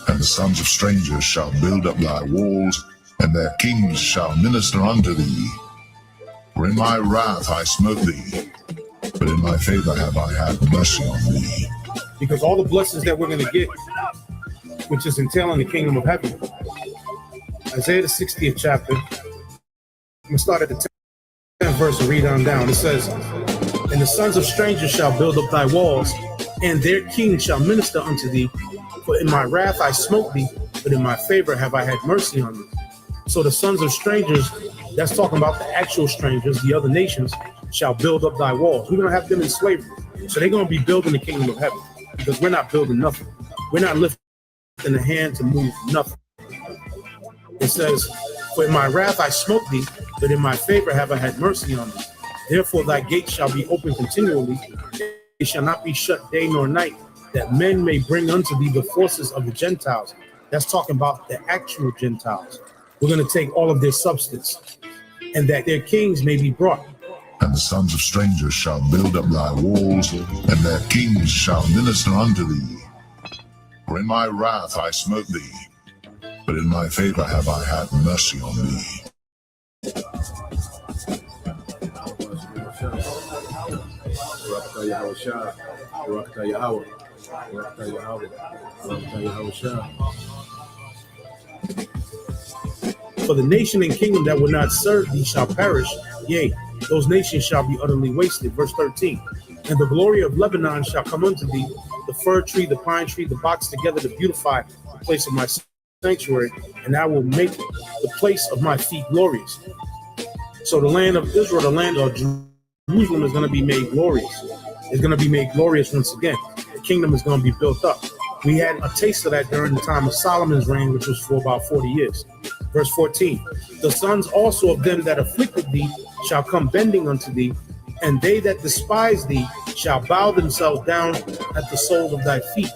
And the sons of strangers shall build up thy walls, and their kings shall minister unto thee. For in my wrath I smote thee, but in my favor have I had mercy on thee. Because all the blessings that we're going to get, which is entailing the kingdom of heaven. Isaiah the 60th chapter, I'm going to start at the 10th verse and read on down. It says, and the sons of strangers shall build up thy walls, and their kings shall minister unto thee. For in my wrath I smote thee, but in my favor have I had mercy on thee. So the sons of strangers, that's talking about the actual strangers, the other nations, shall build up thy walls. We're going to have them in slavery. So they're going to be building the kingdom of heaven, because we're not building nothing. We're not lifting the hand to move nothing. It says, for in my wrath I smote thee, but in my favor have I had mercy on thee. Therefore thy gates shall be open continually, they shall not be shut day nor night, that men may bring unto thee the forces of the Gentiles. That's talking about the actual Gentiles. We're going to take all of their substance, and that their kings may be brought. And the sons of strangers shall build up thy walls, and their kings shall minister unto thee. For in my wrath I smote thee, but in my favor have I had mercy on thee. For the nation and kingdom that will not serve thee shall perish, yea, those nations shall be utterly wasted. Verse 13, and the glory of Lebanon shall come unto thee, the fir tree, the pine tree, the box together to beautify the place of my sanctuary, and I will make the place of my feet glorious. So the land of Israel, the land of Jerusalem is going to be made glorious. It's going to be made glorious once again. The kingdom is going to be built up. We had a taste of that during the time of Solomon's reign, which was for about 40 years. Verse 14, the sons also of them that afflicted thee shall come bending unto thee, and they that despise thee shall bow themselves down at the soles of thy feet.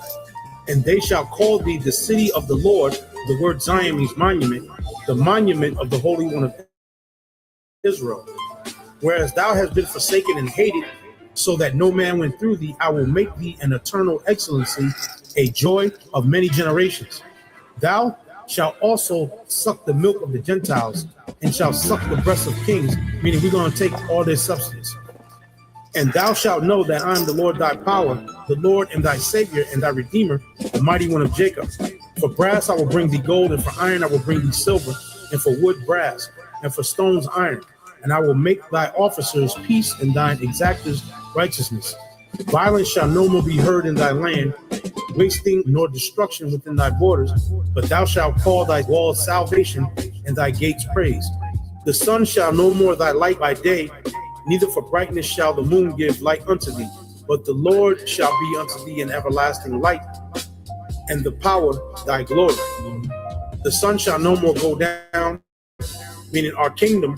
And they shall call thee the city of the Lord. The word Zion means monument, the monument of the Holy One of Israel. Whereas thou hast been forsaken and hated, so that no man went through thee, I will make thee an eternal excellency, a joy of many generations. Thou shalt also suck the milk of the Gentiles, and shalt suck the breasts of kings, meaning we're going to take all their substance. And thou shalt know that I am the Lord thy power, the Lord and thy Savior and thy Redeemer, the mighty one of Jacob. For brass I will bring thee gold, and for iron I will bring thee silver, and for wood brass, and for stones iron. And I will make thy officers peace, and thine exactors righteousness. Violence shall no more be heard in thy land, wasting nor destruction within thy borders, but thou shalt call thy walls salvation, and thy gates praise. The sun shall no more thy light by day, neither for brightness shall the moon give light unto thee, but the Lord shall be unto thee an everlasting light, and the power thy glory. The sun shall no more go down, meaning our kingdom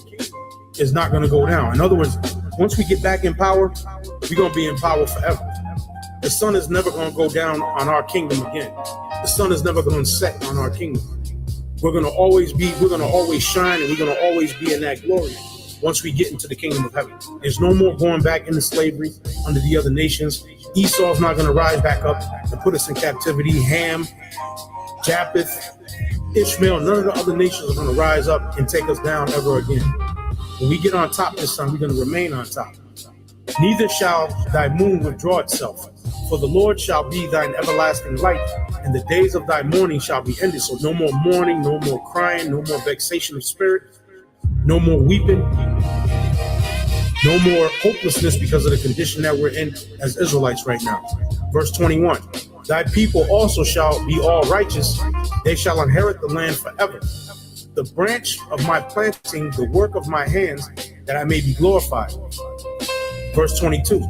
is not going to go down. In other words, once we get back in power, we're going to be in power forever. The sun is never going to go down on our kingdom again. The sun is never going to set on our kingdom. We're going to always shine, and we're going to always be in that glory once we get into the kingdom of heaven. There's no more going back into slavery under the other nations. Esau's not going to rise back up and put us in captivity. Ham, Japheth, Ishmael, none of the other nations are going to rise up and take us down ever again. When we get on top this time, we're going to remain on top. Neither shall thy moon withdraw itself, for the Lord shall be thine everlasting light, and the days of thy mourning shall be ended. So no more mourning, no more crying, no more vexation of spirit, no more weeping, no more hopelessness because of the condition that we're in as Israelites right now. Verse 21, thy people also shall be all righteous, they shall inherit the land forever. The branch of my planting, the work of my hands, that I may be glorified. Verse 22,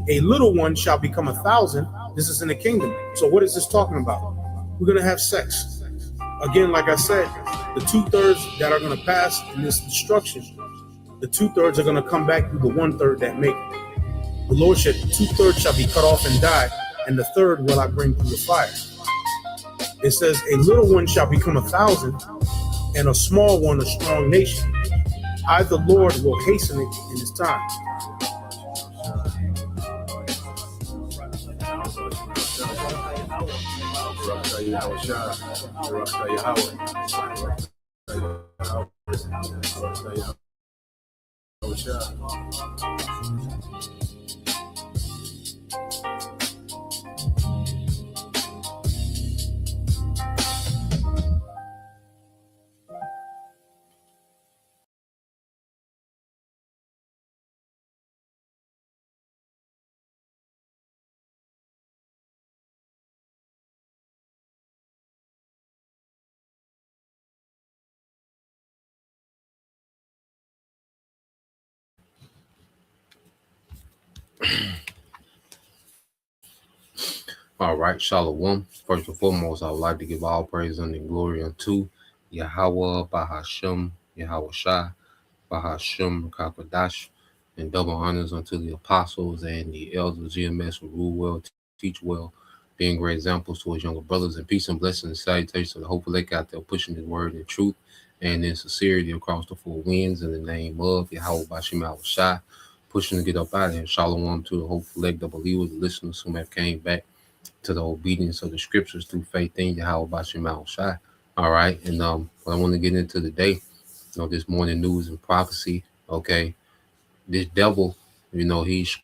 a little one shall become 1,000. This is in the kingdom. So what is this talking about? We're going to have sex. Again, like I said, The 2/3 that are going to pass in this destruction, the 2/3 are going to come back through the 1/3 that make it. The Lord said, 2/3 shall be cut off and die, and the third will I bring through the fire. It says, a little one shall become 1,000, and a small one a strong nation. I, the Lord, will hasten it in his time. All right, Shalom. First and foremost, I would like to give all praise and glory unto Yahweh, Bahashem, Yahweh Shai, Bahashem, Kakadash, and double honors unto the apostles and the elders, GMS, who rule well, teach well, being great examples to his younger brothers, and peace and blessings and salutations to the hopeful lake out there pushing his word in truth and in sincerity across the four winds in the name of Yahweh, Bahashem, Yahweh Shai, pushing to get up out of here. Shalom to the hopeful lake, the believers, the listeners who have came back to the obedience of the scriptures through faith in Yahweh Bashim Shai. All right. And what I want to get into today, this morning news and prophecy. Okay. This devil, he's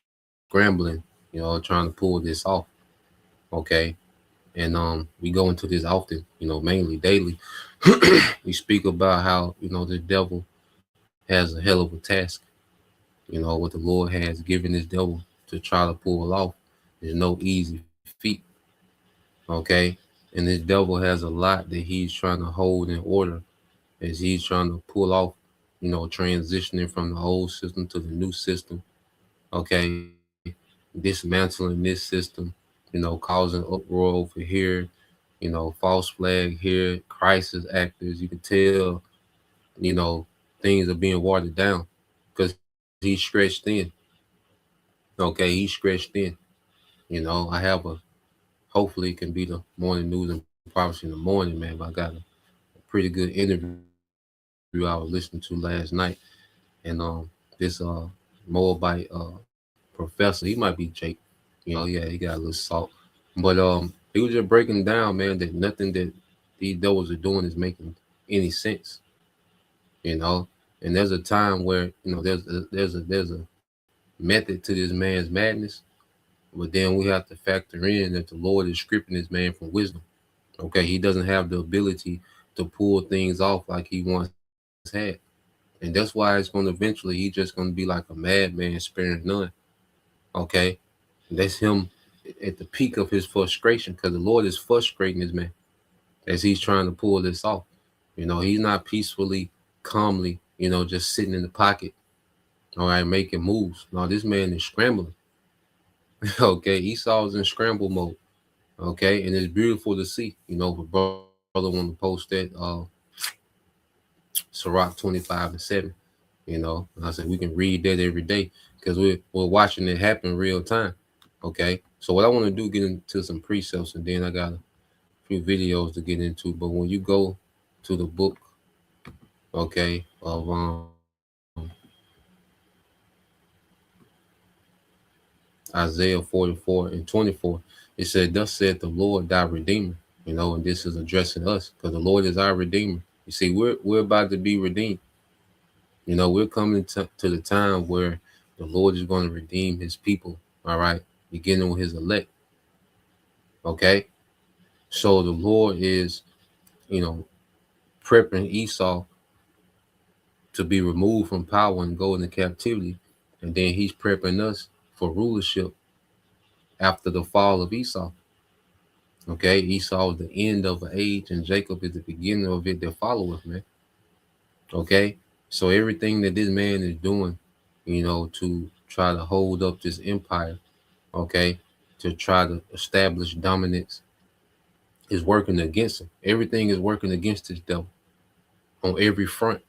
scrambling, trying to pull this off. Okay. And we go into this often, mainly daily. We speak about how, the devil has a hell of a task. What the Lord has given this devil to try to pull off is no easy feat. Okay. And this devil has a lot that he's trying to hold in order as he's trying to pull off, transitioning from the old system to the new system. Okay. Dismantling this system, causing uproar over here, false flag here, crisis actors. You can tell, things are being watered down because he's stretched in. Okay. He's stretched in. I have hopefully it can be the morning news and prophecy in the morning, man. But I got a pretty good interview I was listening to last night, and this Moabite professor, he might be Jake, yeah, he got a little salt, but he was just breaking down, man, that nothing that these devils are doing is making any sense, and there's a time where there's a method to this man's madness, but then we have to factor in that the Lord is stripping this man from wisdom. Okay, he doesn't have the ability to pull things off like he once had. And that's why it's going to eventually, he's just going to be like a madman sparing none. Okay, that's him at the peak of his frustration because the Lord is frustrating this man as he's trying to pull this off. He's not peacefully, calmly, just sitting in the pocket, all right, making moves. No, this man is scrambling. Okay, Esau's in scramble mode. Okay, and it's beautiful to see. If a brother want to post that, Sirach 25:7. I said we can read that every day because we're watching it happen real time. Okay, so what I want to do get into some precepts, and then I got a few videos to get into. But when you go to the book, okay, of Isaiah 44:24, it said, "Thus said the Lord, thy Redeemer." And this is addressing us because the Lord is our Redeemer. You see, we're about to be redeemed. We're coming to the time where the Lord is going to redeem his people, all right, beginning with his elect. Okay. So the Lord is, prepping Esau to be removed from power and go into captivity. And then he's prepping us for rulership after the fall of Esau. Okay. Esau is the end of an age and Jacob is the beginning of it that followeth, man. Okay. So everything that this man is doing, to try to hold up this empire, okay, to try to establish dominance is working against him. Everything is working against this devil. on every front,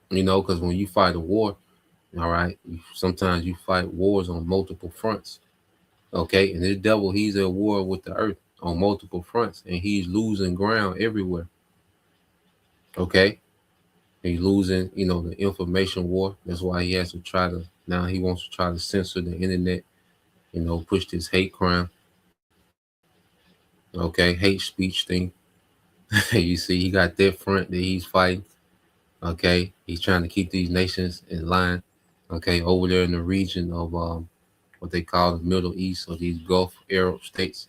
because when you fight a war, all right, sometimes you fight wars on multiple fronts. Okay, and this devil, he's at war with the earth on multiple fronts, and he's losing ground everywhere. Okay, he's losing, the information war. That's why he has to try to now he wants to try to censor the internet, push this hate crime, okay, hate speech thing. You see, he got that front that he's fighting. Okay, he's trying to keep these nations in line. Okay, over there in the region of what they call the Middle East, or these Gulf Arab states.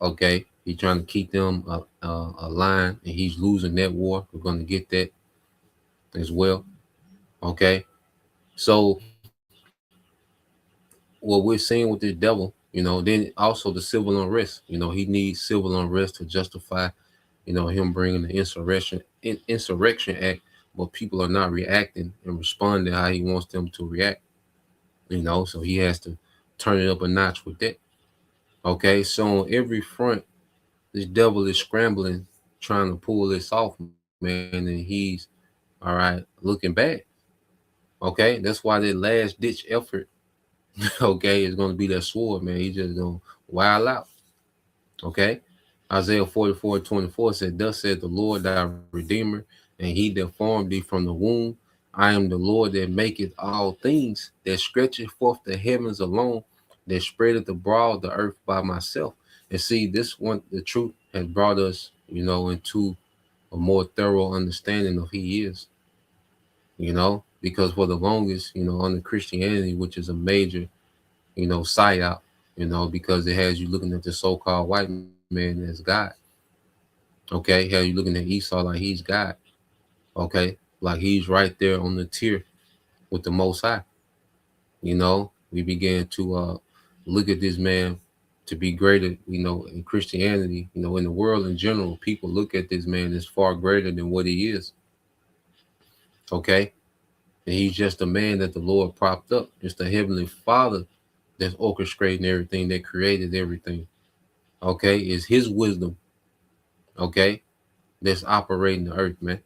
Okay, he's trying to keep them aligned, and he's losing that war. We're going to get that as well. Okay, so what we're seeing with this devil, then also the civil unrest. He needs civil unrest to justify, him bringing the insurrection act, but people are not reacting and responding how he wants them to react. So he has to turn it up a notch with that. Okay, so on every front, this devil is scrambling, trying to pull this off, man, and he's all right looking bad. Okay, that's why that last ditch effort, okay, is going to be that sword, man. He's just going to wild out. Okay, Isaiah 44:24 said, "Thus said the Lord thy Redeemer, and he that formed thee from the womb. I am the Lord that maketh all things, that stretcheth forth the heavens alone, that spreadeth abroad the earth by myself." And see, this one, the truth has brought us, into a more thorough understanding of he is, because for the longest, under Christianity, which is a major, side out, because it has you looking at the so-called white man as God. Okay, how you looking at Esau like he's God. Okay, like he's right there on the tier with the Most High. We began to look at this man to be greater. In Christianity, in the world in general, people look at this man as far greater than what he is. Okay, and he's just a man that the Lord propped up. It's the Heavenly Father that's orchestrating everything, that created everything. Okay, it's his wisdom, okay, that's operating the earth, man.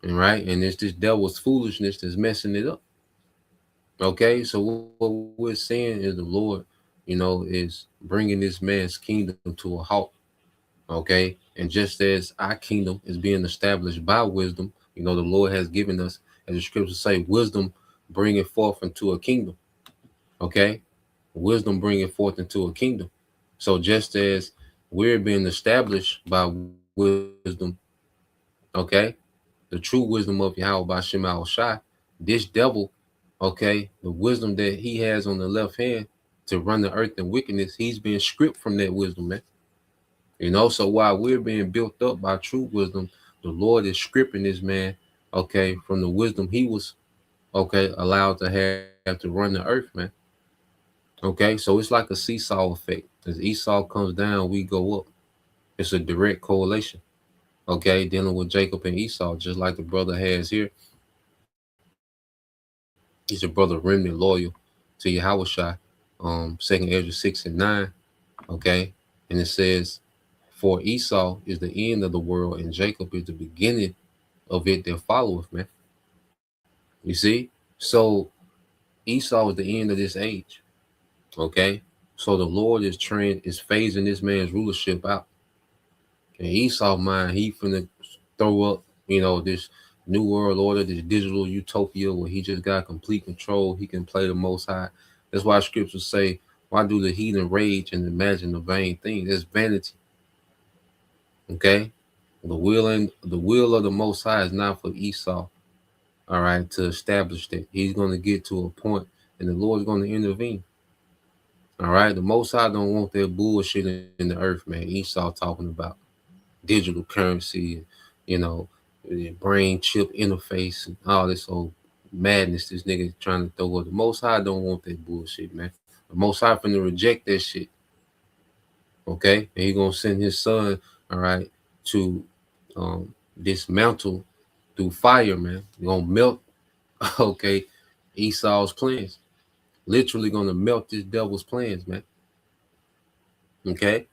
And right, and it's this devil's foolishness that's messing it up. Okay, so what we're saying is the Lord, is bringing this man's kingdom to a halt. Okay, and just as our kingdom is being established by wisdom, the Lord has given us, as the scriptures say, wisdom bringing forth into a kingdom. Okay, wisdom bringing forth into a kingdom. So just as we're being established by wisdom, okay, the true wisdom of Yahweh by Shema Shai, this devil, okay, the wisdom that he has on the left hand to run the earth in wickedness, he's being stripped from that wisdom, man. So while we're being built up by true wisdom, the Lord is stripping this man, okay, from the wisdom he was, okay, allowed to have to run the earth, man. Okay, so it's like a seesaw effect. As Esau comes down, we go up. It's a direct correlation. Okay, dealing with Jacob and Esau, just like the brother has here. He's a brother remnant loyal to Yahushua. 2nd Ezra 6:9. Okay, and it says, "For Esau is the end of the world, and Jacob is the beginning of it that followeth." Man, you see, so Esau is the end of this age. Okay, so the Lord is phasing this man's rulership out. And Esau mind, he finna throw up, this new world order, this digital utopia where he just got complete control. He can play the Most High. That's why scriptures say, "Why do the heathen rage and imagine the vain things?" That's vanity. Okay, the will of the Most High is not for Esau. All right, to establish that he's going to get to a point, and the Lord's going to intervene. All right, the Most High don't want that bullshit in the earth, man. Esau talking about digital currency, you know, brain chip interface and all this old madness this nigga trying to throw up. The Most High don't want that bullshit, man. The Most High finna reject that shit. Okay, and he gonna send his son, all right, to dismantle through fire, man. He gonna melt, okay, Esau's plans. Literally gonna melt this devil's plans, man. Okay,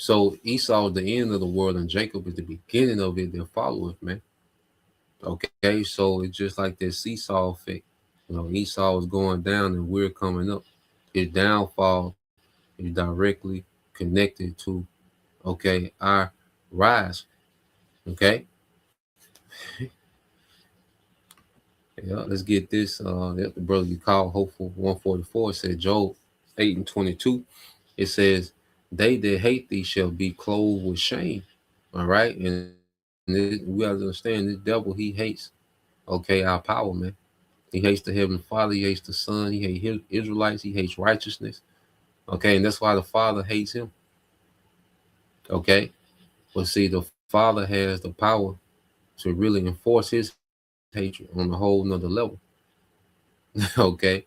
So Esau is the end of the world, and Jacob is the beginning of it. That followeth, man. Okay, so it's just like that seesaw effect. Esau is going down, and we're coming up. His downfall is directly connected to, okay, our rise. Okay, yeah. Let's get this. The brother you call hopeful 144 said Job 8:22. It says, "They that hate thee shall be clothed with shame." All right, and we have to understand this devil. He hates, okay, our power, man. He hates the heavenly Father. He hates the Son. He hates Israelites. He hates righteousness. Okay, and that's why the Father hates him. Okay, but see, the Father has the power to really enforce His hatred on a whole nother level. Okay,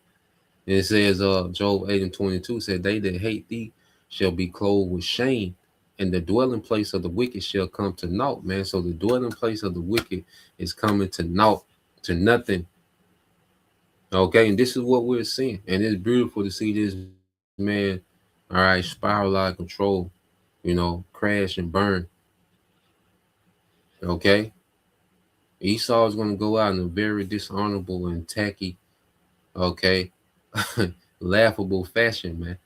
and it says, Job 8:22 said, "They that hate thee shall be clothed with shame, and the dwelling place of the wicked shall come to naught." Man, so the dwelling place of the wicked is coming to naught, to nothing. Okay, and this is what we're seeing, and it's beautiful to see this man, all right, spiral out of control, crash and burn. Okay, Esau is going to go out in a very dishonorable and tacky, okay, laughable fashion, man.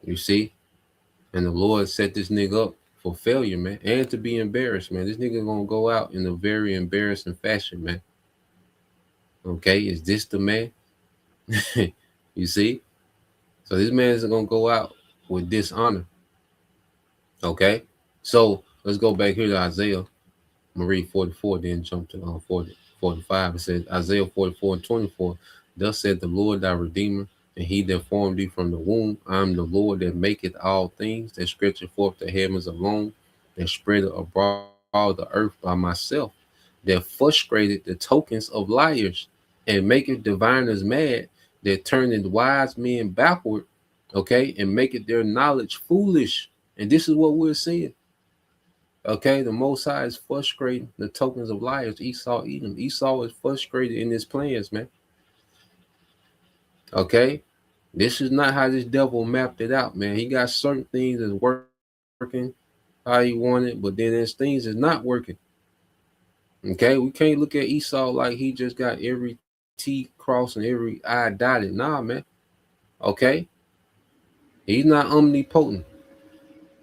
You see, and the Lord set this nigga up for failure, man, and to be embarrassed, man. This nigga gonna go out in a very embarrassing fashion, man. Okay, is this the man? You see, so this man is gonna go out with dishonor. Okay, so let's go back here to Isaiah. I'm gonna read 44, then jump to 45. It says, Isaiah 44:24. Thus said the Lord thy Redeemer, and he that formed thee from the womb. I am the Lord that maketh all things, that stretcheth forth the heavens alone, that spreadeth abroad the earth by myself, that frustrated the tokens of liars, and maketh diviners mad, that turneth wise men backward, okay, and maketh their knowledge foolish. And this is what we're seeing. Okay, the Most High is frustrating the tokens of liars. Esau, Edom. Esau is frustrated in his plans, man. Okay, this is not how this devil mapped it out, man. He got certain things that's working how he wanted, but then there's things that's not working. Okay, we can't look at Esau like he just got every T crossed and every I dotted. Nah, man. Okay, he's not omnipotent.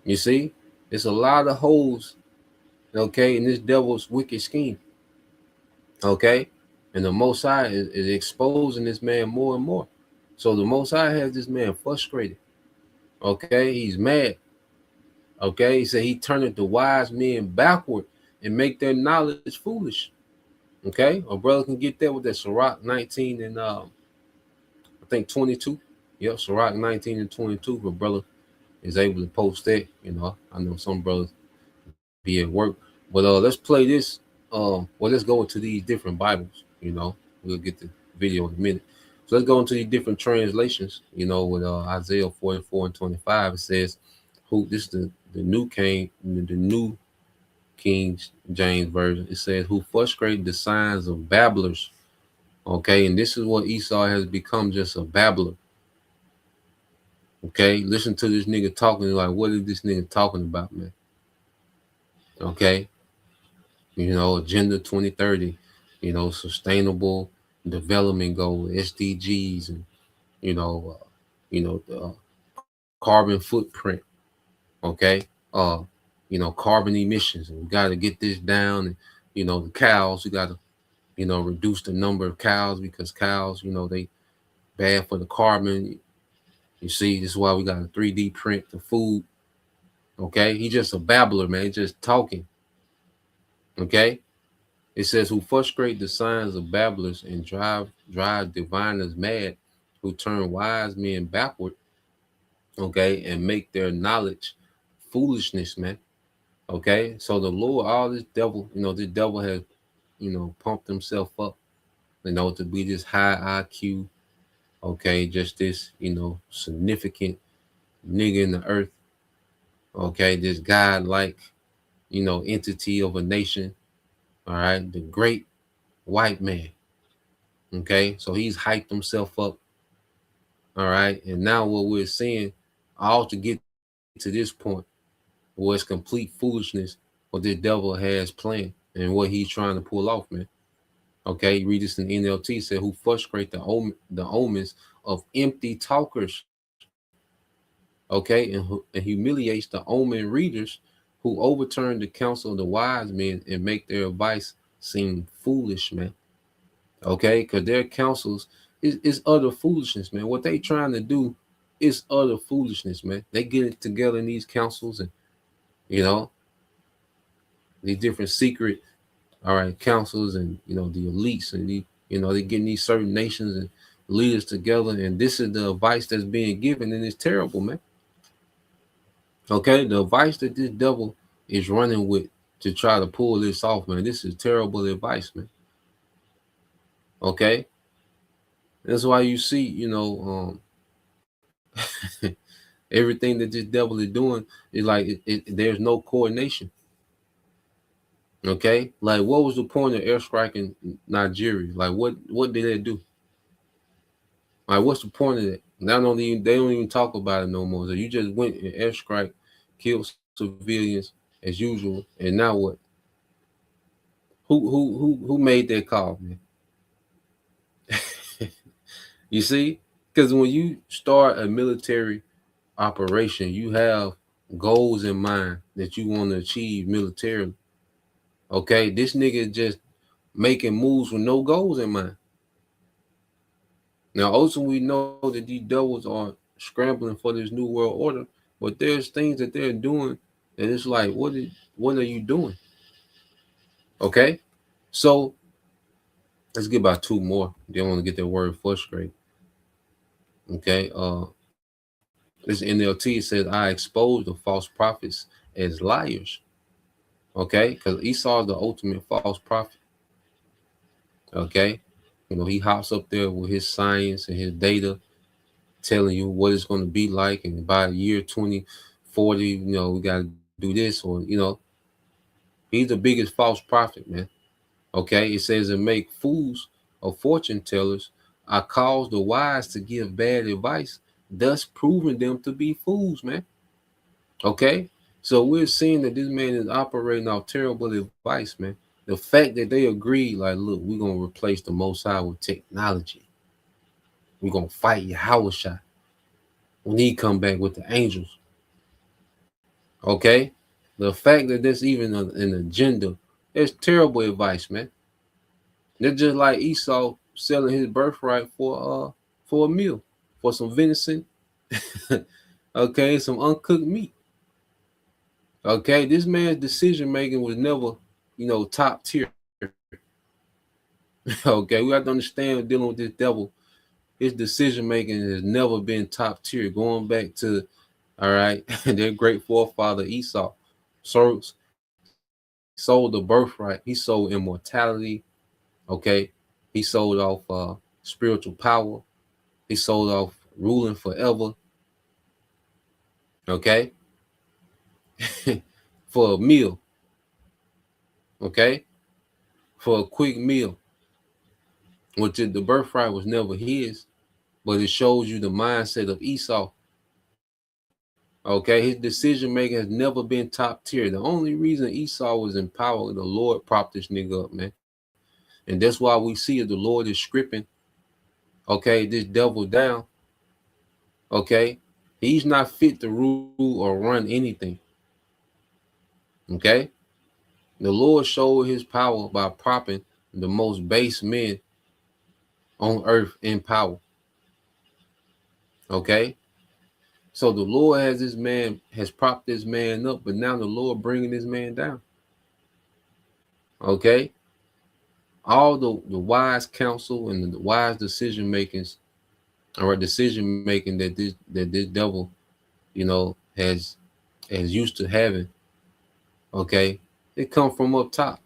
You see, it's a lot of holes. Okay, in this devil's wicked scheme. Okay, and the Most High is exposing this man more and more. So the Most High has this man frustrated. Okay, he's mad. Okay, he said he turned the wise men backward and make their knowledge foolish. Okay, a brother can get that with that Sirach 19 and I think 22. Yep, Sirach 19 and 22. If a brother is able to post that, I know some brothers be at work, but let's play this. Well, let's go into these different Bibles. We'll get the video in a minute. So let's go into these different translations. With Isaiah 44:25, it says, "Who?" This is the New King James version. It says, "Who frustrate the signs of babblers." Okay, and this is what Esau has become, just a babbler. Okay, listen to this nigga talking. Like, what is this nigga talking about, man? Okay, Agenda 2030, sustainable development goal, SDGs, and carbon footprint. Okay, carbon emissions, and we got to get this down. And the cows, we got to reduce the number of cows, because cows, they bad for the carbon. You see, this is why we got to 3D print the food. Okay, he's just a babbler, man. He's just talking. Okay. It says, "Who frustrate the signs of babblers and drive diviners mad, who turn wise men backward, okay, and make their knowledge foolishness," man. Okay, so the Lord, all this devil has, pumped himself up, to be this high IQ, okay, just this, significant nigga in the earth, okay, this God like, entity of a nation, all right, the great white man. Okay, so he's hyped himself up. All right, and now what we're seeing, all to get this to this point where it's complete foolishness what this devil has planned and what he's trying to pull off, man. Okay, you read this in NLT, said who frustrate the omens of empty talkers. Okay, and humiliates the omen readers who overturn the counsel of the wise men and make their advice seem foolish, man. Okay, because their counsels is utter foolishness, man. What they trying to do is utter foolishness, man. They get it together in these councils and you know these different secret, all right, councils and the elites and they getting these certain nations and leaders together, and this is the advice that's being given, and it's terrible, man. Okay, the advice that this devil is running with to try to pull this off, man. This is terrible advice, man. Okay, that's why you see, everything that this devil is doing is like there's no coordination. Okay, like what was the point of airstriking Nigeria? Like what did they do? Like what's the point of that? They don't even talk about it no more. So you just went and airstrike, killed civilians as usual, and now what? Who made that call, man? You see, because when you start a military operation, you have goals in mind that you want to achieve militarily. Okay, this nigga just making moves with no goals in mind. Now, also we know that these devils are scrambling for this new world order, but there's things that they're doing that it's like, what are you doing? Okay, so let's get about two more. They want to get their word frustrated. Okay, this NLT says I expose the false prophets as liars. Okay, because Esau is the ultimate false prophet. Okay, he hops up there with his science and his data telling you what it's going to be like, and by year 2040, we got to do this, or he's the biggest false prophet, man. Okay, it says to make fools of fortune tellers, I cause the wise to give bad advice, thus proving them to be fools, man. Okay, so we're seeing that this man is operating off terrible advice, man. The fact that they agreed, like, look, we're gonna replace the Most High with technology. We're gonna fight Yahushua when he come back with the angels. Okay, the fact that there's even an agenda, it's terrible advice, man. They're just like Esau selling his birthright for a meal, for some venison, okay, some uncooked meat. Okay, this man's decision making was never, top tier. Okay, we have to understand dealing with this devil. His decision making has never been top tier. Going back to, all right, their great forefather Esau, sold the birthright. He sold immortality. Okay, he sold off spiritual power. He sold off ruling forever. Okay, for a meal. Okay, for a quick meal. Which the birthright was never his, but it shows you the mindset of Esau. Okay, his decision making has never been top tier. The only reason Esau was in power, the Lord propped this nigga up, man. And that's why we see that the Lord is stripping, okay, this devil down. Okay, he's not fit to rule or run anything. Okay, the Lord showed his power by propping the most base men on earth in power. Okay, so the Lord has propped this man up, but now the Lord bringing this man down. Okay, all the wise counsel and the wise decision makings, or decision making that this devil, has used to having. Okay, it comes from up top,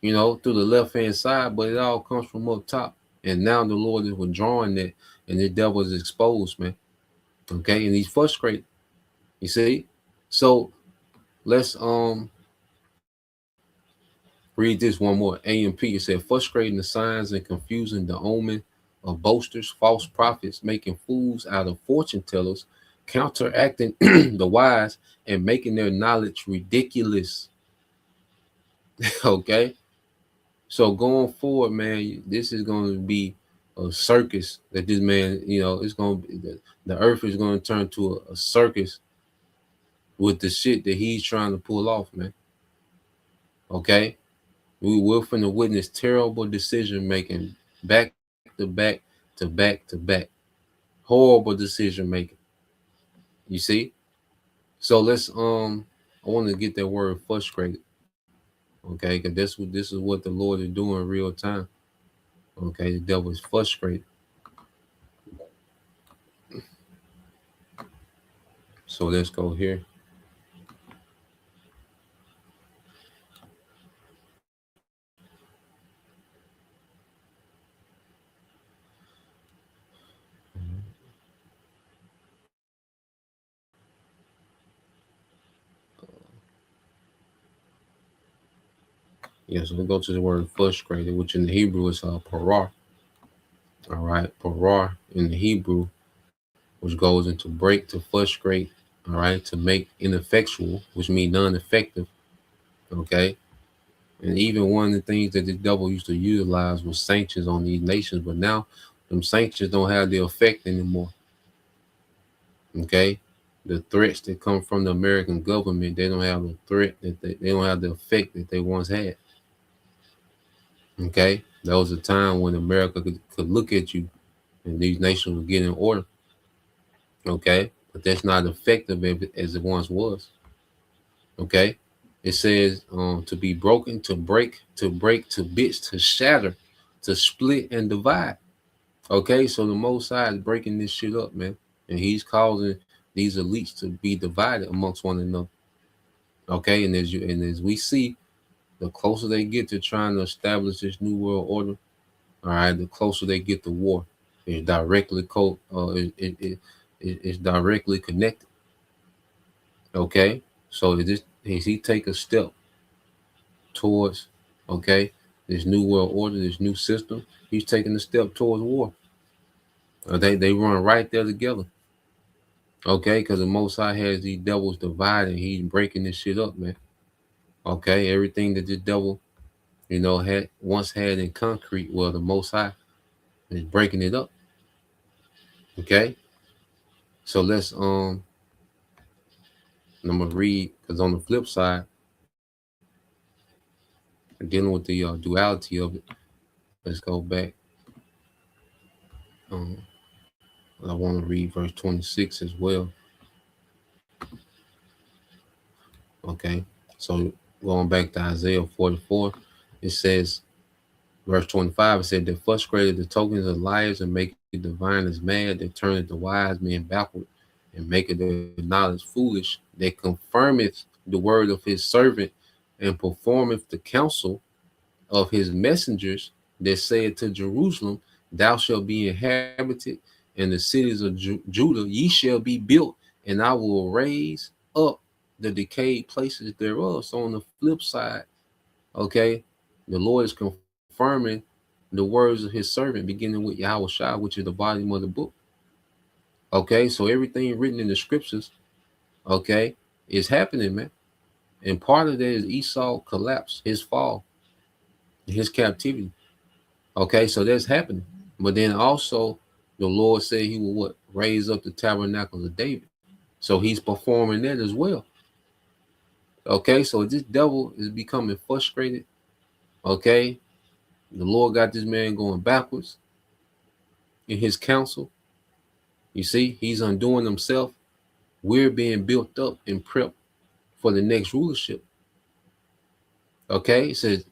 through the left hand side, but it all comes from up top. And now the Lord is withdrawing that, and the devil is exposed, man. Okay, and he's frustrated. You see, so let's read this one more. AMP, it said, frustrating the signs and confusing the omen of boasters, false prophets, making fools out of fortune tellers, counteracting the wise and making their knowledge ridiculous. Okay, so going forward, man, this is going to be a circus that this man, it's going to be the earth is going to turn to a circus with the shit that he's trying to pull off, man. Okay, we're finna witness terrible decision making, back to back to back to back, horrible decision making. You see, so I want to get that word frustrated, okay? Because this is what the Lord is doing in real time. Okay, the devil is frustrated. So let's go here. Yeah, so we go to the word frustrated, which in the Hebrew is parar. All right, parar in the Hebrew, which goes into break, to frustrate. All right, to make ineffectual, which means non-effective. Okay, and even one of the things that the devil used to utilize was sanctions on these nations, but now them sanctions don't have the effect anymore. Okay, the threats that come from the American government, they don't have the threat that they don't have the effect that they once had. Okay, there was a time when America could look at you and these nations would get in order. Okay, but that's not effective as it once was. Okay, it says to be broken, to break to bits, to shatter, to split and divide. Okay, so the Most High is breaking this shit up, man, and he's causing these elites to be divided amongst one another. Okay, and as we see, the closer they get to trying to establish this new world order, all right, the closer they get to war. It's directly it's directly connected. Okay, so as he take a step towards, okay, this new world order, this new system, he's taking a step towards war. They run right there together. Okay, because the Most High has these devils divided. He's breaking this shit up, man. Okay, everything that the devil, had once had in concrete, well, the Most High is breaking it up. Okay, so I'm gonna read, because on the flip side, dealing with the duality of it. Let's go back. Um, I want to read verse 26 as well. Okay, so going back to Isaiah 44, it says, verse 25, it said, that frustrated the tokens of liars and make the diviners mad, that turneth the wise men backward and maketh their knowledge foolish, that confirmeth the word of his servant and performeth the counsel of his messengers, that said to Jerusalem, thou shalt be inhabited, and the cities of Judah, ye shall be built, and I will raise up the decayed places thereof. So on the flip side, okay, the Lord is confirming the words of his servant, beginning with Yahweh Shai, which is the volume of the book. Okay, so everything written in the scriptures, okay, is happening, man. And part of that is Esau collapse, his fall, his captivity. Okay, so that's happening. But then also, the Lord said he will what? Raise up the tabernacle of David. So he's performing that as well. Okay, so this devil is becoming frustrated. Okay, the Lord got this man going backwards in his counsel. You see, he's undoing himself. We're being built up and prepped for the next rulership. Okay, it says,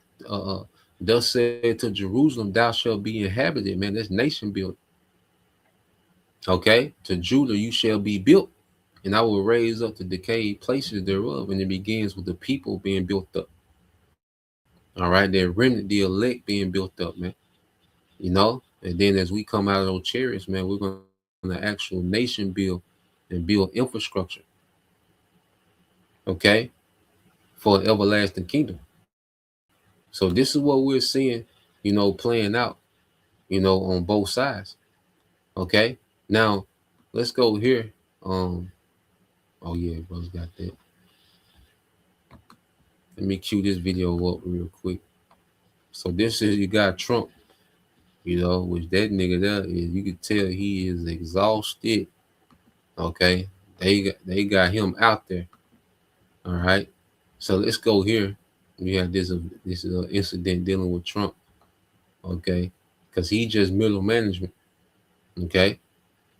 thus said to Jerusalem, thou shalt be inhabited. Man, that's nation built. Okay, to Judah you shall be built, and I will raise up the decayed places thereof. And it begins with the people being built up. All right, their remnant, the elect being built up, man. And then as we come out of those chariots, man, we're going to actual nation build and build infrastructure. Okay, for an everlasting kingdom. So this is what we're seeing, playing out, on both sides. Okay, now let's go here Um, oh yeah, bro's got that. Let me cue this video up real quick. So this is you got Trump, which that nigga there is. You can tell he is exhausted. Okay, they got him out there. All right, so let's go here. We have this incident dealing with Trump. Okay, because he just middle management. Okay,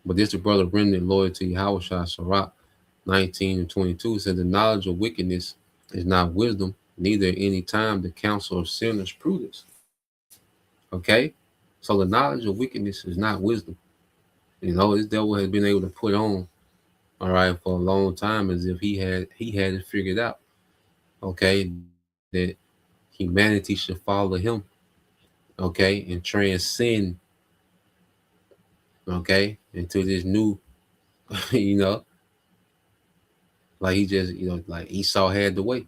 but this the brother remnant loyal to Yahweh Shah Sirach 19 and 22 said the knowledge of wickedness is not wisdom, neither at any time the counsel of sinners prudence. Okay, so the knowledge of wickedness is not wisdom. This devil has been able to put on, all right, for a long time as if he had it figured out. Okay, that humanity should follow him. Okay, and transcend. Okay, into this new, you know, like he just, like Esau had the way.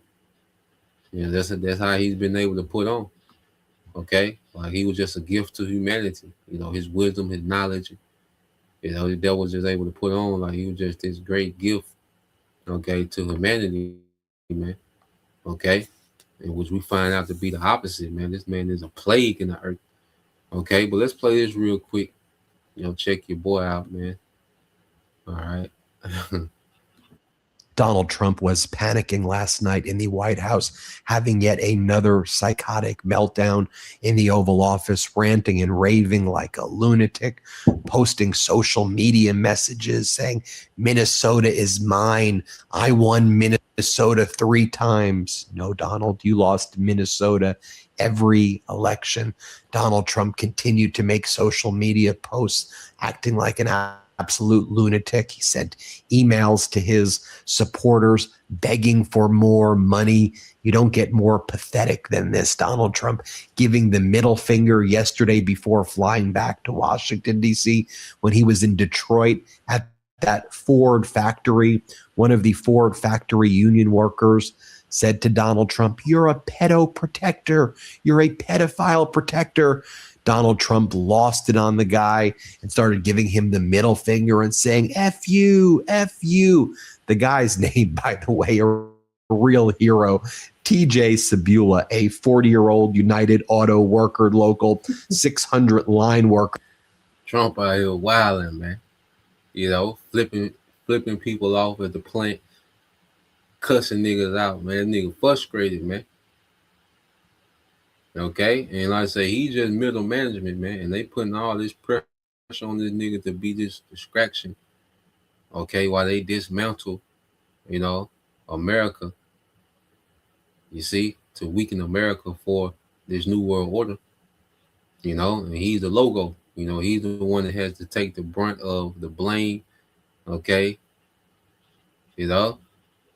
That's how he's been able to put on. Okay, like he was just a gift to humanity. His wisdom, his knowledge. The devil was just able to put on like he was just this great gift. Okay, to humanity, man. Okay, and which we find out to be the opposite, man. This man is a plague in the earth. Okay, but let's play this real quick. Check your boy out, man. All right. Donald Trump was panicking last night in the White House, having yet another psychotic meltdown in the Oval Office, ranting and raving like a lunatic, posting social media messages saying, Minnesota is mine. I won Minnesota 3 times. No, Donald, you lost Minnesota every election. Donald Trump continued to make social media posts acting like an absolute lunatic. He sent emails to his supporters begging for more money. You don't get more pathetic than this. Donald Trump giving the middle finger yesterday before flying back to Washington, D.C. when he was in Detroit at that Ford factory. One of the Ford factory union workers said to Donald Trump, "You're a pedo protector. You're a pedophile protector." Donald Trump lost it on the guy and started giving him the middle finger and saying, F you, F you. The guy's name, by the way, a real hero, TJ Sabula, a 40-year-old United Auto worker, local 600 line worker. Trump out here wilding, man. Flipping people off at the plant, cussing niggas out, man. That nigga frustrated, man. Okay, and like I say, he's just middle management, man, and they putting all this pressure on this nigga to be this distraction. Okay, while they dismantle, America. You see, to weaken America for this new world order. And he's the logo. He's the one that has to take the brunt of the blame. Okay,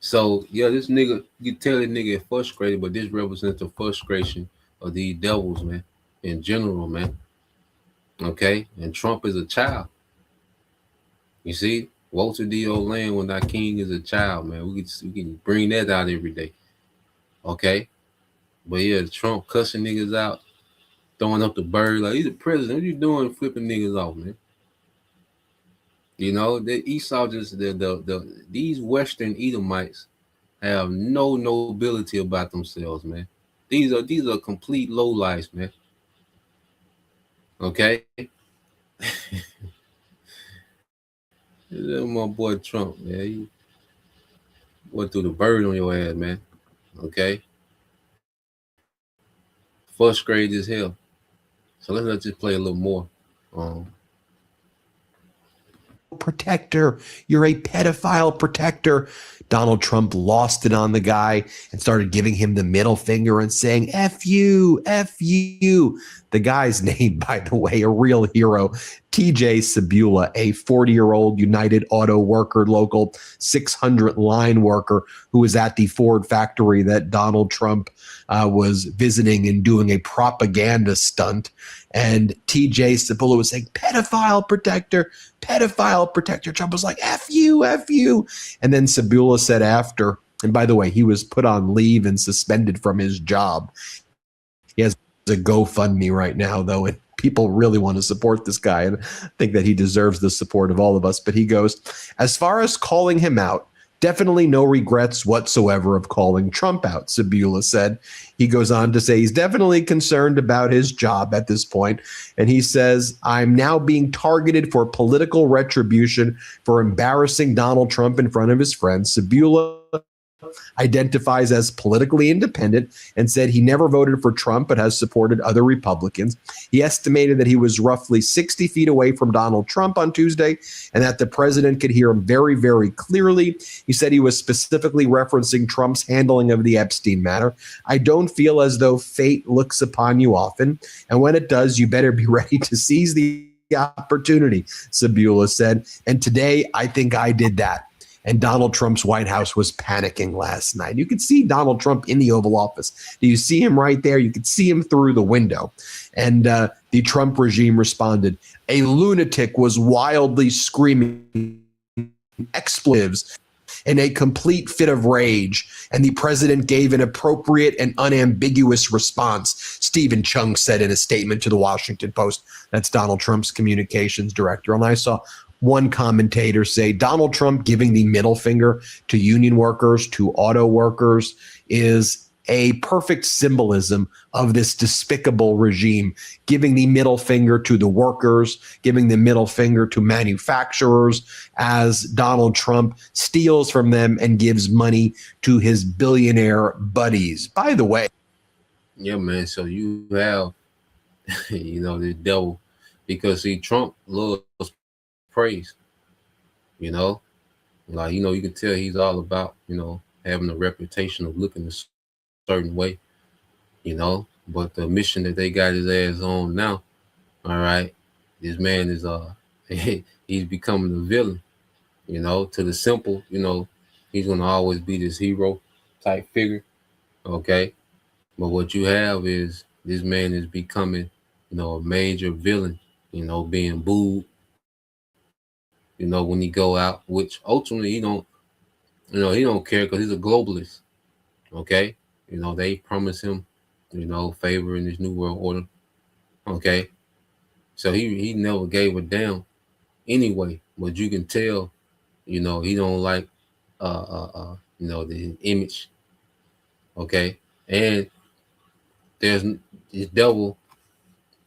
So yeah, this nigga, you tell this nigga is frustrated, but this represents the frustration of these devils, man, in general, man. Okay, and Trump is a child. You see, Walter D. Land when our king is a child, man. We can bring that out every day. Okay, but yeah, Trump cussing niggas out, throwing up the bird like he's the president. What you doing, flipping niggas off, man? The Esau just these Western Edomites have no nobility about themselves, man. These are complete lowlifes, man. Okay. My boy Trump, man. He went through the bird on your ass, man. Okay. Frustrated as hell. So let's just play a little more. Protector. You're a pedophile protector. Donald Trump lost it on the guy and started giving him the middle finger and saying, F you, F you. The guy's name, by the way, a real hero, TJ Sabula, a 40-year-old United Auto worker, local 600 line worker who was at the Ford factory that Donald Trump was visiting and doing a propaganda stunt. And TJ Sabula was saying, pedophile protector, pedophile protector. Trump was like, F you, F you. And then Sabula said after, and by the way, he was put on leave and suspended from his job. He has a GoFundMe right now, though, and people really want to support this guy and think that he deserves the support of all of us. But he goes, as far as calling him out, definitely no regrets whatsoever of calling Trump out, Sabula said. He goes on to say he's definitely concerned about his job at this point. And he says, I'm now being targeted for political retribution for embarrassing Donald Trump in front of his friends. Sabula identifies as politically independent and said he never voted for Trump but has supported other Republicans. He estimated that he was roughly 60 feet away from Donald Trump on Tuesday and that the president could hear him very, very clearly. He said he was specifically referencing Trump's handling of the Epstein matter. I don't feel as though fate looks upon you often, and when it does, you better be ready to seize the opportunity, Sabula said. And today, I think I did that. And Donald Trump's White House was panicking last night. You could see Donald Trump in the Oval Office. Do you see him right there? You could see him through the window. And the Trump regime responded. A lunatic was wildly screaming expletives in a complete fit of rage, and the president gave an appropriate and unambiguous response, Stephen Chung said in a statement to the Washington Post. That's Donald Trump's communications director. And I saw one commentator say Donald Trump giving the middle finger to union workers, to auto workers, is a perfect symbolism of this despicable regime, giving the middle finger to the workers, giving the middle finger to manufacturers as Donald Trump steals from them and gives money to his billionaire buddies. By the way. Yeah, man. So you have, the devil, because see, Trump loves praise, like, you can tell he's all about, having a reputation of looking a certain way, but the mission that they got his ass on now, all right, this man is, he's becoming a villain, to the simple, he's going to always be this hero type figure. Okay. But what you have is this man is becoming, a major villain, being booed, when he go out, which ultimately he don't care because he's a globalist. Okay. They promise him, favor in this new world order. Okay. So he never gave a damn anyway, but you can tell, he don't like, the image. Okay. And there's this devil,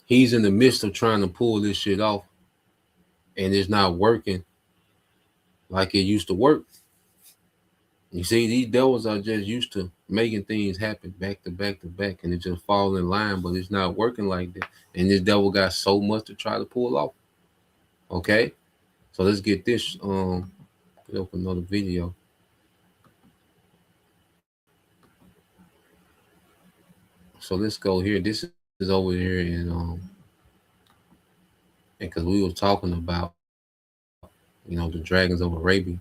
he's in the midst of trying to pull this shit off, and it's not working like it used to work. You see, these devils are just used to making things happen back to back to back, and it just fall in line, but it's not working like that. And this devil got so much to try to pull off. Okay, so let's get this. Put up another video. So let's go here. This is over here in because we were talking about, the dragons of Arabia,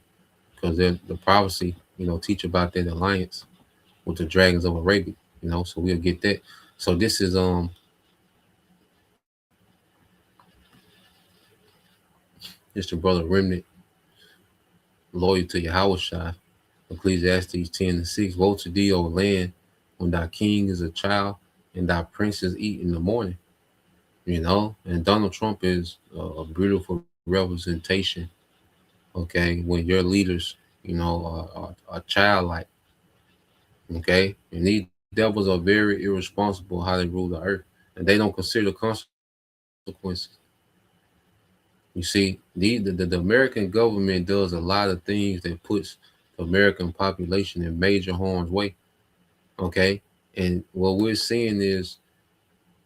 because the prophecy, teach about that alliance with the dragons of Arabia, so we'll get that. So this is just a brother remnant, loyal to Yahushua. Ecclesiastes 10:6. Woe to thee, O land, when thy king is a child and thy princes eat in the morning. And Donald Trump is a beautiful representation. Okay, when your leaders, are childlike. Okay, and these devils are very irresponsible how they rule the earth, and they don't consider consequences. You see, the American government does a lot of things that puts the American population in major harm's way. Okay, and what we're seeing is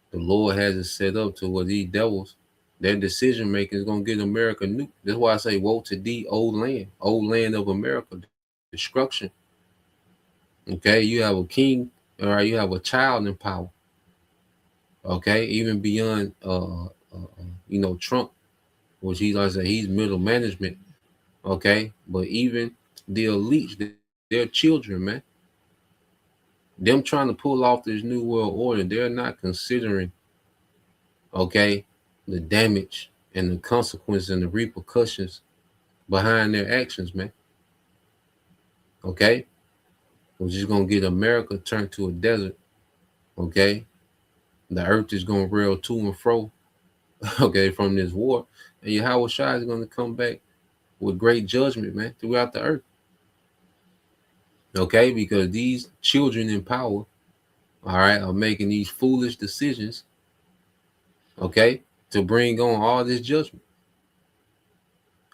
the Lord has it set up to where these devils, their decision making is going to get America nuked. That's why I say, woe to thee, old land of America, destruction. Okay, you have a king, all right, you have a child in power. Okay, even beyond, Trump, which he's middle management. Okay, but even the elites, their children, man, them trying to pull off this new world order, they're not considering, okay, the damage and the consequences and the repercussions behind their actions, man. Okay, we're just gonna get America turned to a desert. Okay, the earth is gonna rail to and fro okay, from this war. And Yahweh Shai is going to come back with great judgment, man, throughout the earth. Okay, because these children in power, all right, are making these foolish decisions, okay, to bring on all this judgment.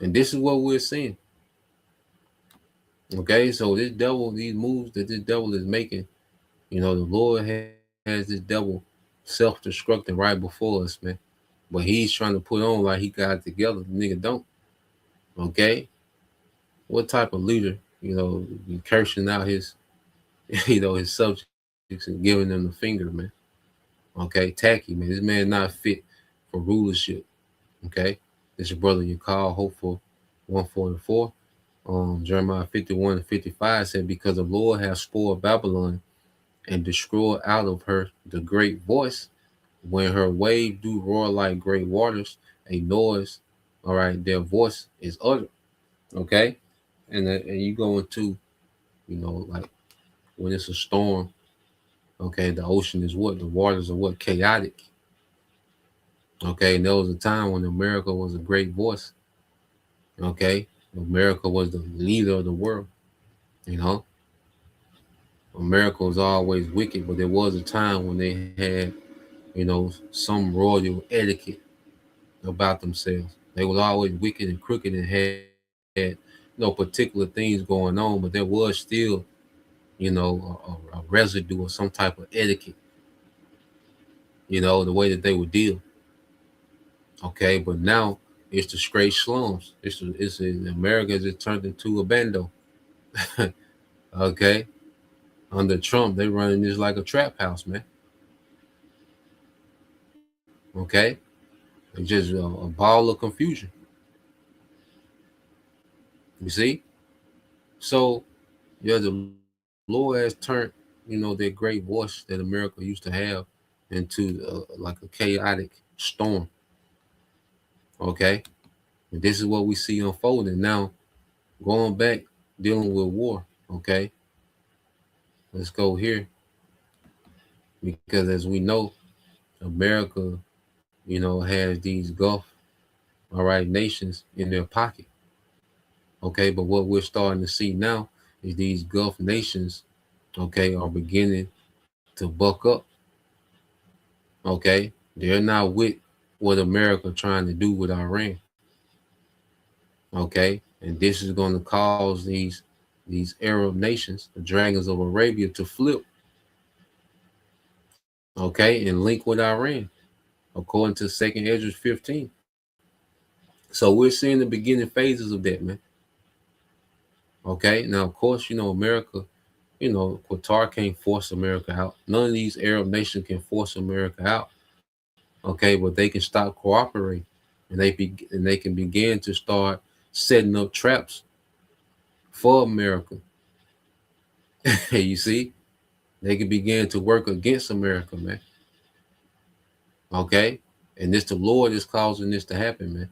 And this is what we're seeing. Okay, so this devil, these moves that this devil is making, the Lord has this devil self-destructing right before us, man. But he's trying to put on like he got it together. The nigga don't. Okay? What type of leader, cursing out his, his subjects and giving them the finger, man. Okay, tacky, man. This man not fit for rulership. Okay, this your brother you call hopeful 144. Jeremiah 51 and 55 said, because the Lord has spoiled Babylon and destroyed out of her the great voice, when her wave do roar like great waters, a noise, all right, their voice is uttered. Okay, and you go into, like when it's a storm. Okay, the ocean is what? The waters are what? Chaotic. Okay, and there was a time when America was a great voice. Okay, America was the leader of the world. You know, America was always wicked, but there was a time when they had, some royal etiquette about themselves. They was always wicked and crooked and had, particular things going on, but there was still, a residue or some type of etiquette. The way that they would deal. Okay, but now it's the straight slums. It's America just turned into a bando. Okay, under Trump, they running this like a trap house, man. Okay, it's just a ball of confusion. You see, so the Lord has turned, that great voice that America used to have into like a chaotic storm. Okay, and this is what we see unfolding now. Going back, dealing with war. Okay, let's go here because as we know, America, has these Gulf, all right, nations in their pocket. Okay, but what we're starting to see now is these Gulf nations, okay, are beginning to buck up. Okay, they're not with what America trying to do with Iran. Okay, and this is going to cause these Arab nations, the dragons of Arabia, to flip. Okay, and link with Iran, according to Second Ezra 15. So we're seeing the beginning phases of that, man. Okay, now of course, America, Qatar can't force America out. None of these Arab nations can force America out. Okay, but they can stop cooperating, and they can begin to start setting up traps for America. You see, they can begin to work against America, man. Okay, and this the Lord is causing this to happen, man.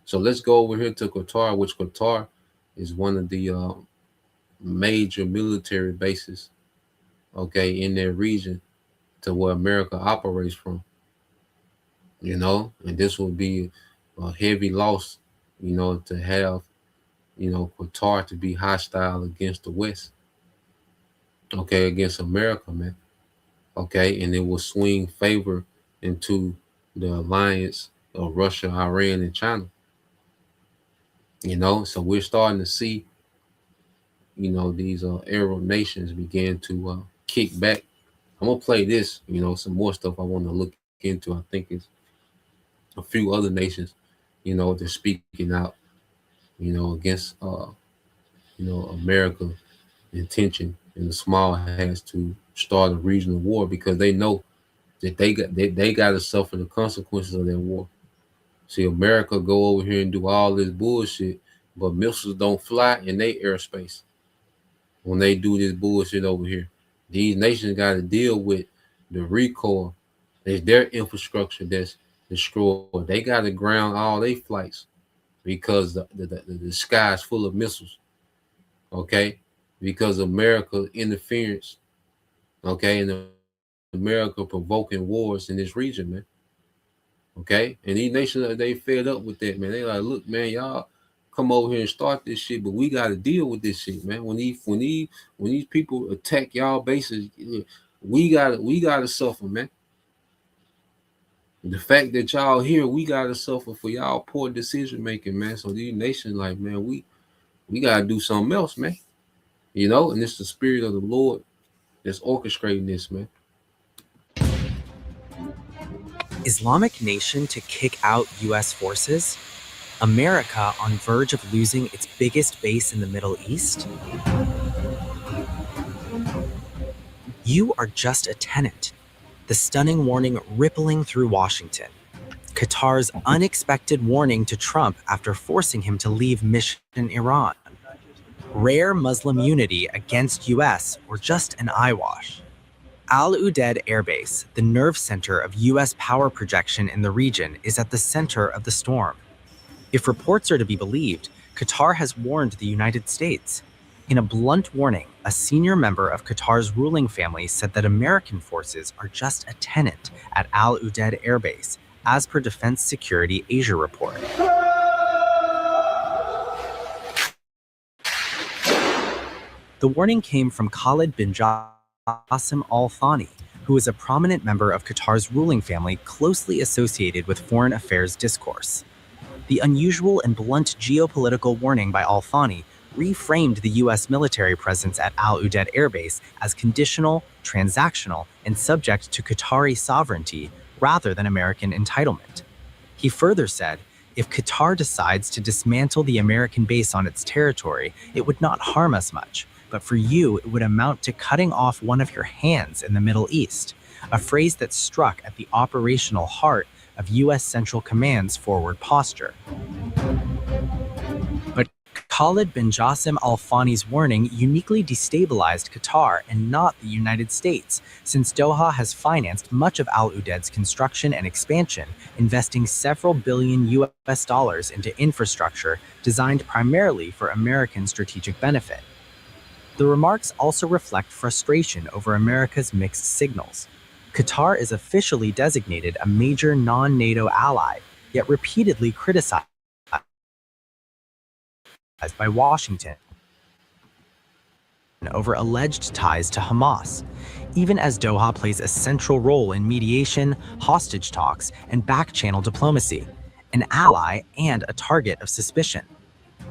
So let's go over here to Qatar, which Qatar is one of the major military bases, okay, in their region to where America operates from, and this will be a heavy loss, to have, Qatar to be hostile against the West, okay, against America, man, okay, and it will swing favor into the alliance of Russia, Iran, and China, so we're starting to see, these Arab nations begin to kick back. I'm gonna play this, some more stuff I want to look into. I think it's a few other nations, they're speaking out, against, America intention and the small has to start a regional war because they know that they got to suffer the consequences of that war. See, America go over here and do all this bullshit, but missiles don't fly in their airspace when they do this bullshit over here. These nations got to deal with the recoil. It's their infrastructure that's destroyed. They got to ground all their flights because the sky is full of missiles. Okay, because America interference. Okay, and America provoking wars in this region, man. Okay, and these nations, they fed up with that, man. They like, look, man, y'all come over here and start this shit, but we got to deal with this shit, man. When these people attack y'all bases, we gotta suffer, man. The fact that y'all here, we gotta suffer for y'all poor decision making, man. So these nations, like, man, we gotta do something else, man. And it's the spirit of the Lord that's orchestrating this, man. Islamic Nation to kick out U.S. forces? America on verge of losing its biggest base in the Middle East? You are just a tenant. The stunning warning rippling through Washington. Qatar's unexpected warning to Trump after forcing him to leave Mission Iran. Rare Muslim unity against U.S. or just an eyewash? Al Udeid Air Base, the nerve center of U.S. power projection in the region, is at the center of the storm. If reports are to be believed, Qatar has warned the United States. In a blunt warning, a senior member of Qatar's ruling family said that American forces are just a tenant at Al Udeid Air Base, as per Defense Security Asia report. The warning came from Khalid bin Jassim Al Thani, who is a prominent member of Qatar's ruling family closely associated with foreign affairs discourse. The unusual and blunt geopolitical warning by Al Thani reframed the U.S. military presence at Al Udeid Air Base as conditional, transactional, and subject to Qatari sovereignty rather than American entitlement. He further said, if Qatar decides to dismantle the American base on its territory, it would not harm us much, but for you, it would amount to cutting off one of your hands in the Middle East, a phrase that struck at the operational heart of U.S. Central Command's forward posture. But Khalid bin Jassim Al Thani's warning uniquely destabilized Qatar and not the United States, since Doha has financed much of Al Udeid's construction and expansion, investing several billion U.S. dollars into infrastructure designed primarily for American strategic benefit. The remarks also reflect frustration over America's mixed signals. Qatar is officially designated a major non-NATO ally, yet repeatedly criticized by Washington over alleged ties to Hamas, even as Doha plays a central role in mediation, hostage talks, and back-channel diplomacy, an ally and a target of suspicion.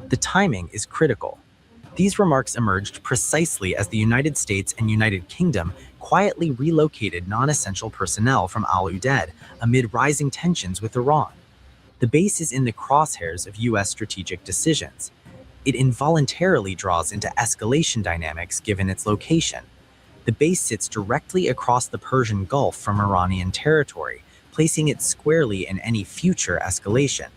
The timing is critical. These remarks emerged precisely as the United States and United Kingdom quietly relocated non-essential personnel from Al Udeid amid rising tensions with Iran. The base is in the crosshairs of U.S. strategic decisions. It involuntarily draws into escalation dynamics given its location. The base sits directly across the Persian Gulf from Iranian territory, placing it squarely in any future escalation.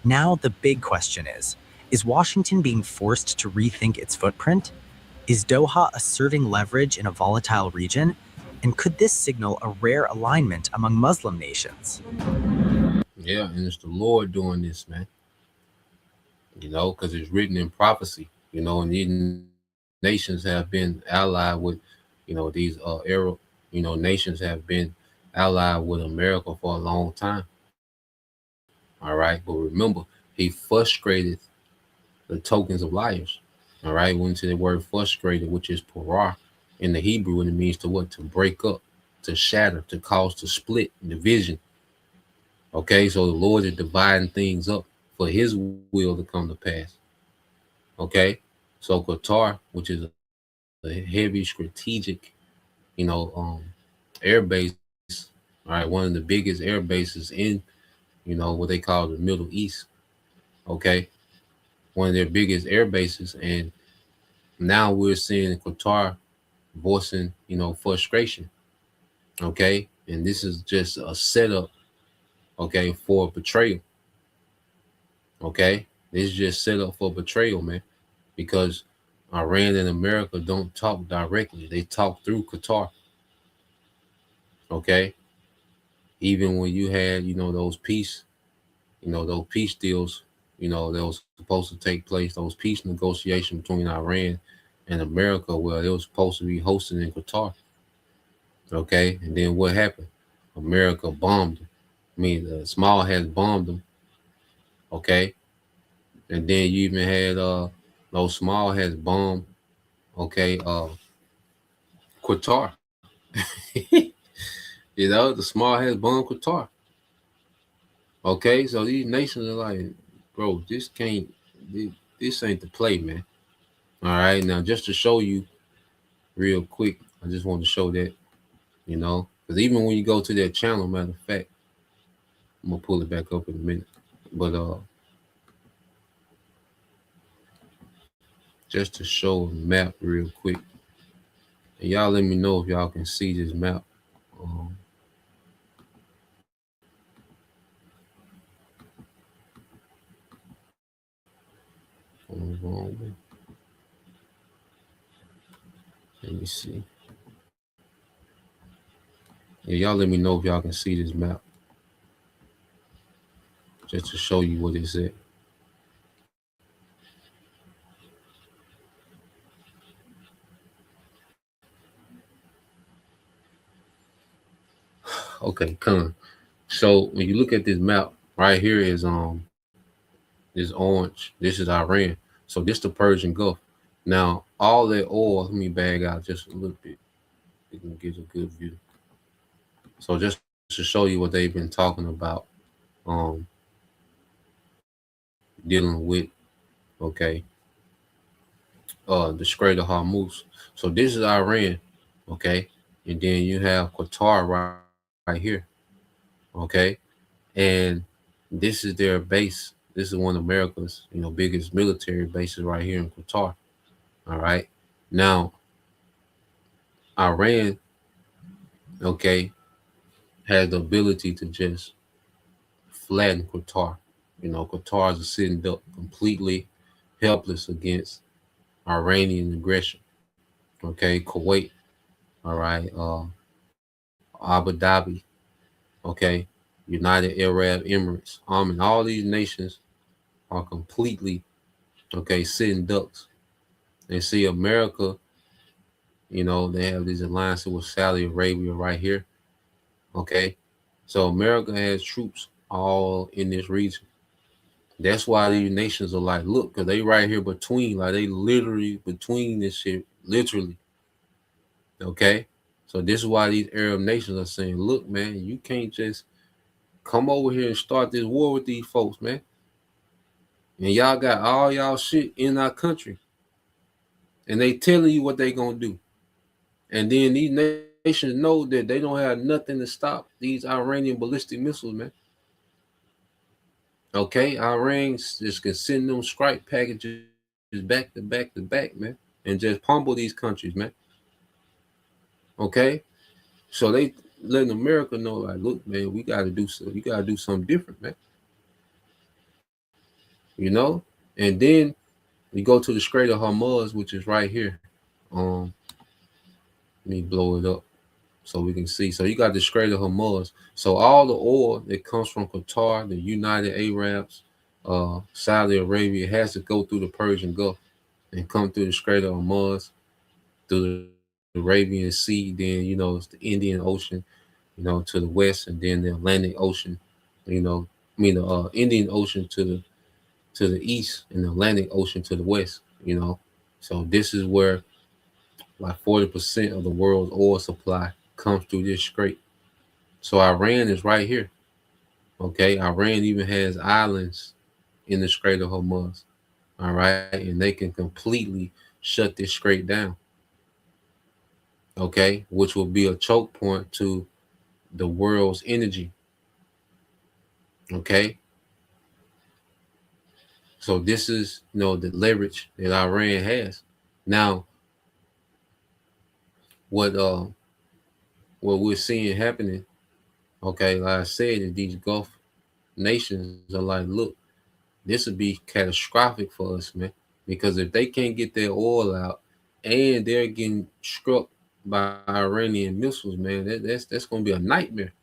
Now the big question is Washington being forced to rethink its footprint? Is Doha asserting leverage in a volatile region? And could this signal a rare alignment among Muslim nations? Yeah, and it's the Lord doing this, man. Because it's written in prophecy, and these nations have been allied with, these Arab, nations have been allied with America for a long time. All right, but remember, he frustrated the tokens of liars. All right, went to the word frustrated, which is parah in the Hebrew, and it means to what? To break up, to shatter, to cause to split, division. Okay, so the Lord is dividing things up for his will to come to pass. Okay, so Qatar, which is a heavy strategic, air base, all right, one of the biggest air bases in, what they call the Middle East. Okay, one of their biggest air bases, and now we're seeing Qatar voicing, frustration. Okay, and this is just a setup, okay, for betrayal. Okay, this is just set up for betrayal, man, because Iran and America don't talk directly; they talk through Qatar. Okay, even when you had, those peace deals, that was supposed to take place, those peace negotiations between Iran and America, where it was supposed to be hosted in Qatar. Okay, and then what happened? America bombed it. I mean, the small has bombed them. Okay, and then you even had those small has bombed. Okay, Qatar. The small has bombed Qatar. Okay, so these nations are like, bro, this can't, this ain't the play, man. All right, now just to show you real quick, I just want to show that, because even when you go to that channel, matter of fact, I'm gonna pull it back up in a minute, but just to show a map real quick, and y'all let me know if y'all can see this map. Um, hold on, let me see. Yeah, y'all let me know if y'all can see this map, just to show you what it's at. Okay, come. So when you look at this map, right here is orange. This is Iran. So this the Persian Gulf. Now all that oil, let me bag out just a little bit. You can get a good view. So just to show you what they've been talking about, um, dealing with, okay, the Strait of Hormuz. So this is Iran, okay, and then you have Qatar right here, okay, and this is their base. This is one of America's, biggest military bases right here in Qatar. All right. Now, Iran, okay, has the ability to just flatten Qatar. Qatar is a sitting duck, completely helpless against Iranian aggression. Okay, Kuwait, all right, Abu Dhabi, okay, United Arab Emirates, and all these nations are completely, okay, sitting ducks. And see, America, they have these alliances with Saudi Arabia right here, okay. So America has troops all in this region. That's why these nations are like, look, because they right here between, like they literally between this shit, literally. Okay. So this is why these Arab nations are saying, look, man, you can't just come over here and start this war with these folks, man. And y'all got all y'all shit in our country. And they telling you what they gonna do. And then these nations know that they don't have nothing to stop these Iranian ballistic missiles, man. Okay, Iran just can send them strike packages back to back to back, man, and just pummel these countries, man. Okay, so they letting America know, like, look, man, we got to do so. You got to do something different, man. And then we go to the Strait of Hormuz, which is right here. Let me blow it up so we can see. So you got the Strait of Hormuz. So all the oil that comes from Qatar, the United Arabs, Saudi Arabia, has to go through the Persian Gulf and come through the Strait of Hormuz, through the Arabian Sea, then it's the Indian Ocean, to the west, and then the Atlantic Ocean, the Indian Ocean to the east, and the Atlantic Ocean to the west. So this is where like 40% of the world's oil supply comes through this strait. So Iran is right here. Okay, Iran even has islands in the Strait of Hormuz. All right, and they can completely shut this strait down. Okay, which will be a choke point to the world's energy. Okay, so this is the leverage that Iran has. Now, what what we're seeing happening, okay, like I said, is these Gulf nations are like, look, this would be catastrophic for us, man, because if they can't get their oil out and they're getting struck by Iranian missiles, man, that's going to be a nightmare.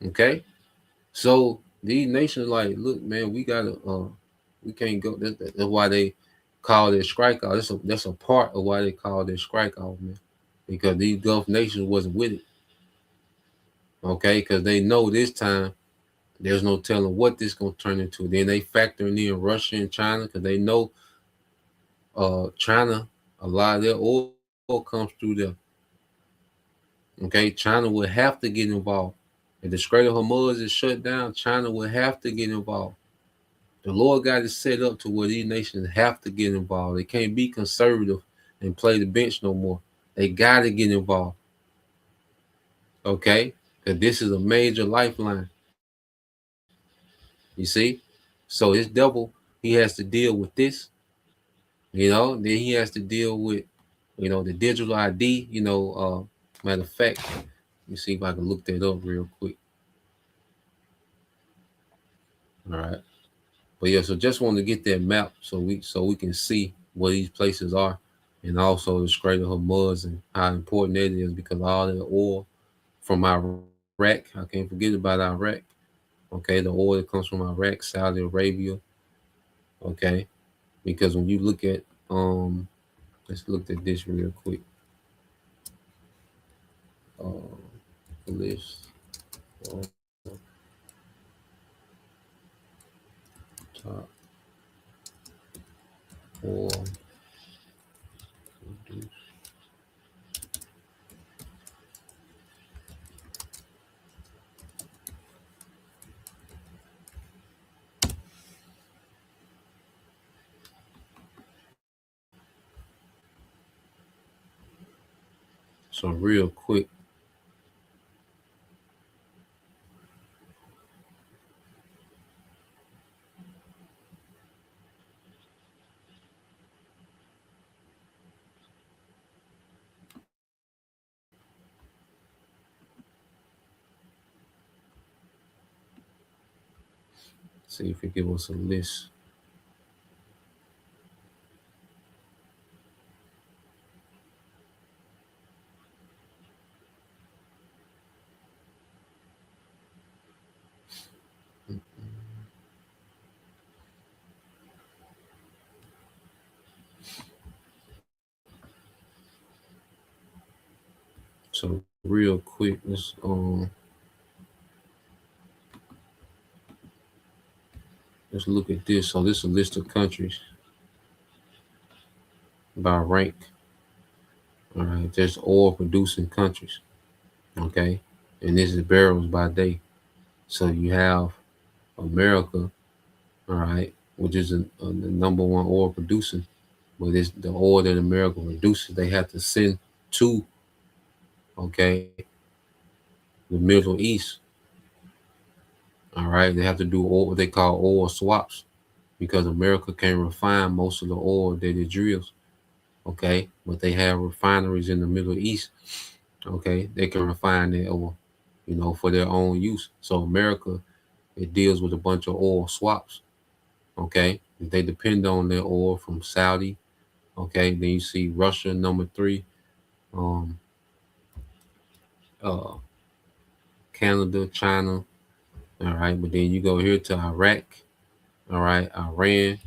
Okay, so these nations like, look, man, we can't go. That's why they call it strike off. That's a part of why they call it strike off, man, because these Gulf nations wasn't with it. Okay, because they know this time there's no telling what this gonna turn into. Then they factoring in Russia and China because they know China, a lot of their oil comes through there. Okay, China will have to get involved. If the Strait of Hormuz is shut down, China will have to get involved. The Lord got it set up to where these nations have to get involved. They can't be conservative and play the bench no more. They got to get involved. Okay, because this is a major lifeline. You see, so this devil, he has to deal with this. Then he has to deal with the digital ID. Matter of fact, let me see if I can look that up real quick. All right. But yeah, so just want to get that map so we can see where these places are, and also the Strait of Hormuz and how important that is because all the oil from Iraq, I can't forget about Iraq. Okay, the oil that comes from Iraq, Saudi Arabia. Okay, because when you look at let's look at this real quick. List top oil. So real quick, see if it give us a list. So real quick, let's look at this. So this is a list of countries by rank. All right, there's oil producing countries. Okay, and this is barrels by day. So you have America, all right, which is the number one oil producing, but it's the oil that America produces. They have to send to the Middle East. All right, they have to do what they call oil swaps because America can't refine most of the oil that it drills. Okay, but they have refineries in the Middle East. Okay, they can refine that oil, for their own use. So America, it deals with a bunch of oil swaps. Okay, they depend on their oil from Saudi. Okay, then you see Russia number three, um, uh, Canada, China. All right, but then you go here to Iraq. All right, Iran,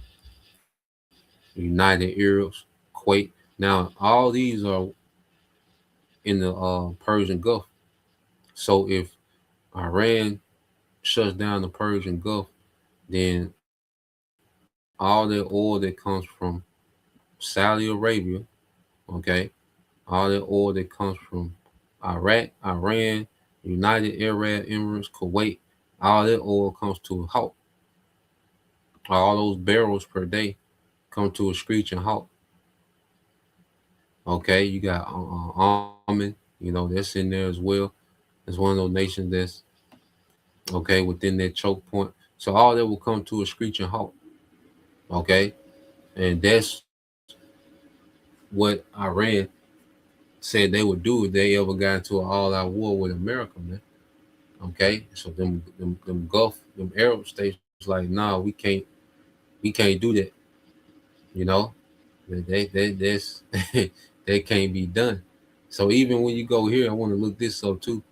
United Arabs, Kuwait. Now all these are in the Persian Gulf. So if Iran shuts down the Persian Gulf, then all the oil that comes from Saudi Arabia, okay, all the oil that comes from Iraq, Iran, United Arab Emirates, Kuwait, all that oil comes to a halt. All those barrels per day come to a screeching halt. Okay, you got Oman, that's in there as well. It's one of those nations that's within that choke point. So all that will come to a screeching halt. Okay, and that's what Iran said they would do if they ever got into an all-out war with America, man. Okay, so them Gulf, them Arab states like, nah, we can't do that. You know, that's that can't be done. So even when you go here, I want to look this up too,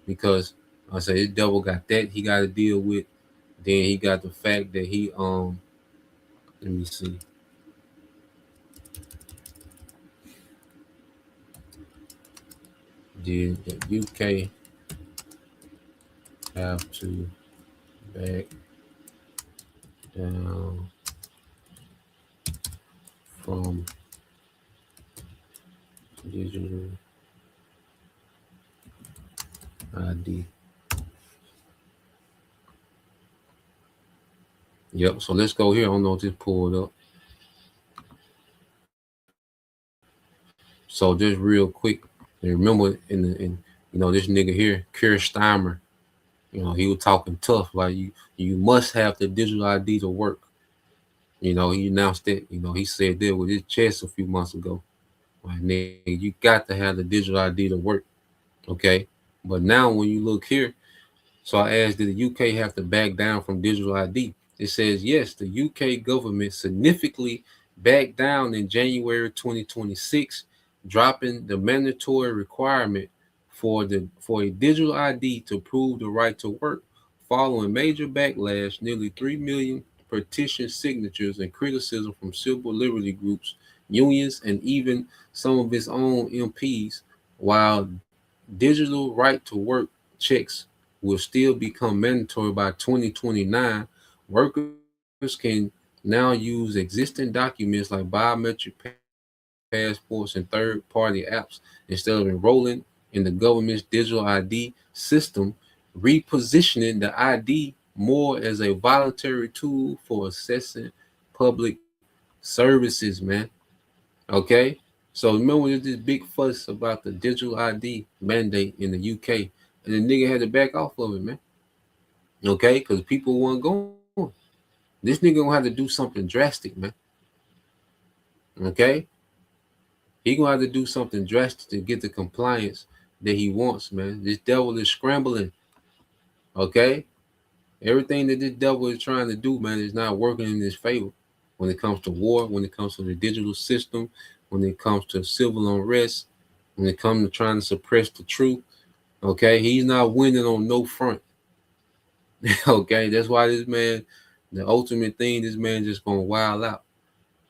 because I say this devil got that he got to deal with. Then he got the fact that let me see, the UK have to back down from digital ID. Yep. So let's go here. I don't know if this pulled up. So just real quick, and remember this nigga here, Keir Starmer, he was talking tough, like you must have the digital ID to work. He announced it. He said that with his chest a few months ago. Like, nigga, you got to have the digital ID to work. Okay. But now when you look here, so I asked, did the UK have to back down from digital ID? It says yes, the UK government significantly backed down in January 2026, dropping the mandatory requirement for a digital ID to prove the right to work. Following major backlash, nearly 3 million petition signatures and criticism from civil liberty groups, unions, and even some of its own MPs, while digital right to work checks will still become mandatory by 2029. Workers can now use existing documents like biometric passports and third-party apps instead of enrolling in the government's digital ID system, repositioning the ID more as a voluntary tool for accessing public services, man. Okay? So remember there's this big fuss about the digital ID mandate in the UK, and the nigga had to back off of it, man. Okay? Because people weren't going. This nigga gonna have to do something drastic, man. Okay? He gonna have to do something drastic to get the compliance that he wants, man. This devil is scrambling. Okay? Everything that this devil is trying to do, man, is not working in his favor. When it comes to war, when it comes to the digital system, when it comes to civil unrest, when it comes to trying to suppress the truth, okay? He's not winning on no front. Okay? That's why this man, the ultimate thing, this man just gonna wild out.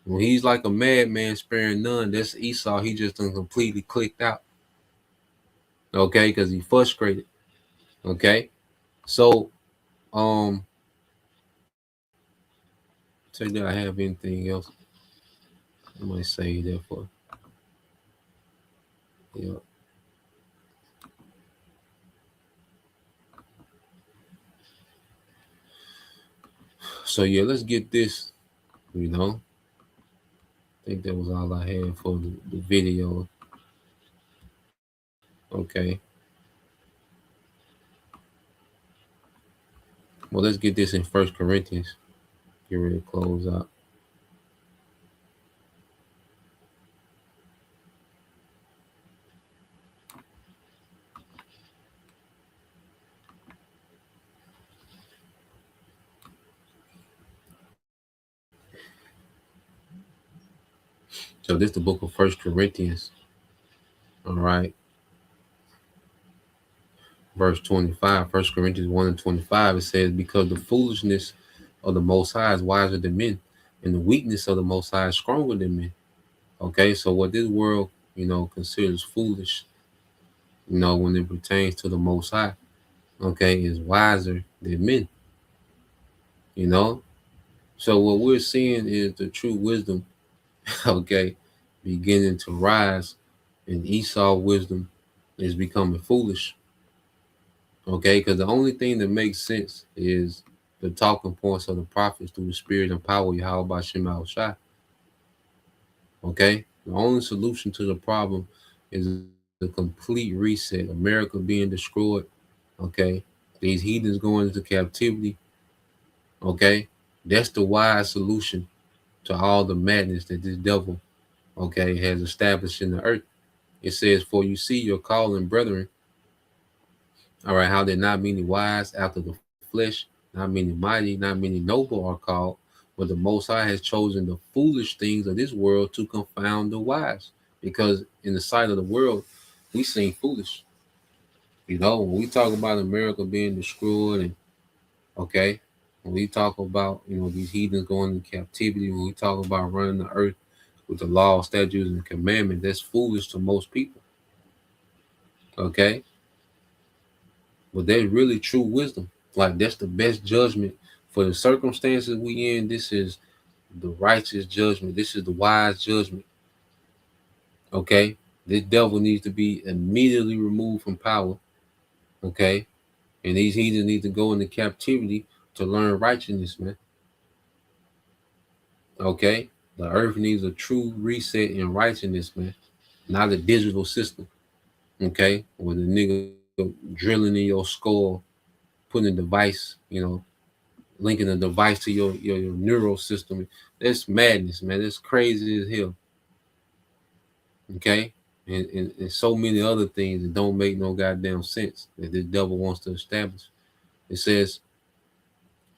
When he's like a madman sparing none, that's Esau. He just done completely clicked out. Okay, because he frustrated. Okay. So say that I have anything else. I might say that for yeah. So yeah, let's get this, I think that was all I had for the video. Okay. Well, let's get this in First Corinthians. Get ready to close out. So this is the book of First Corinthians. All right. Verse 25, 1 Corinthians 1 and 25, it says, because the foolishness of the Most High is wiser than men, and the weakness of the Most High is stronger than men. Okay, so what this world, considers foolish, when it pertains to the Most High, okay, is wiser than men. So what we're seeing is the true wisdom, okay, beginning to rise, and Esau wisdom is becoming foolish. Okay, because the only thing that makes sense is the talking points of the prophets through the spirit and power of Yahweh Bashem Al-Shai. Okay, the only solution to the problem is the complete reset. America being destroyed. Okay, these heathens going into captivity. Okay, that's the wise solution to all the madness that this devil, okay, has established in the earth. It says, for you see your calling, brethren, all right, how there not many wise after the flesh, not many mighty, not many noble are called, but the Most High has chosen the foolish things of this world to confound the wise. Because in the sight of the world, we seem foolish. When we talk about America being destroyed, and okay, when we talk about these heathens going into captivity, when we talk about running the earth with the law, statutes, and commandments, that's foolish to most people. Okay. But that's really true wisdom. Like that's the best judgment for the circumstances we in. This is the righteous judgment. This is the wise judgment. Okay, this devil needs to be immediately removed from power. Okay, and these heathens need to go into captivity to learn righteousness, man. Okay, the earth needs a true reset in righteousness, man, not a digital system. Okay, with a nigga drilling in your skull, putting a device, linking a device to your neural system. That's madness, man. That's crazy as hell. Okay, and so many other things that don't make no goddamn sense that the devil wants to establish. It says,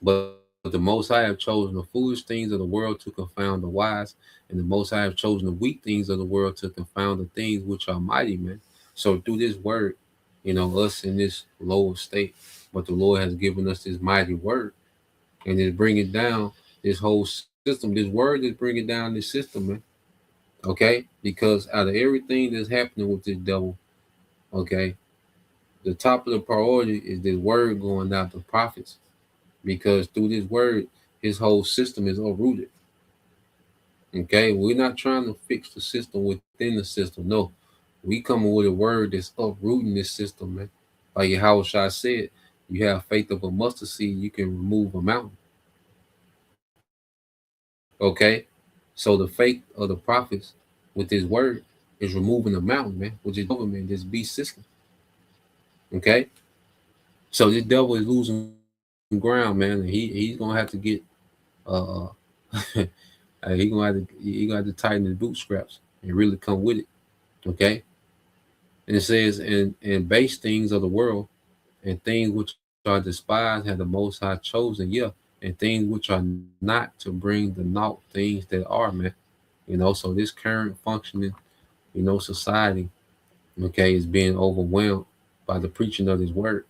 but the Most High have chosen the foolish things of the world to confound the wise, and the Most High have chosen the weak things of the world to confound the things which are mighty, man. So through this word, us in this lower state, but the Lord has given us this mighty word, and it's bringing down this whole system. This word is bringing down this system, man. Okay, because out of everything that's happening with this devil, okay, the top of the priority is this word going out to prophets, because through this word, his whole system is uprooted. Okay, we're not trying to fix the system within the system. No, we coming with a word that's uprooting this system, man. Like Yahushua said, you have faith of a mustard seed, you can remove a mountain. Okay, so the faith of the prophets with this word is removing the mountain, man, which is government, this beast system. Okay, so this devil is losing ground, man, and he's gonna have to get uh he gonna have to tighten his bootstraps and really come with it. Okay, and it says, and base things of the world and things which are despised have the Most High chosen, yeah, and things which are not to bring the naught things that are, man. So this current functioning, society, okay, is being overwhelmed by the preaching of His word,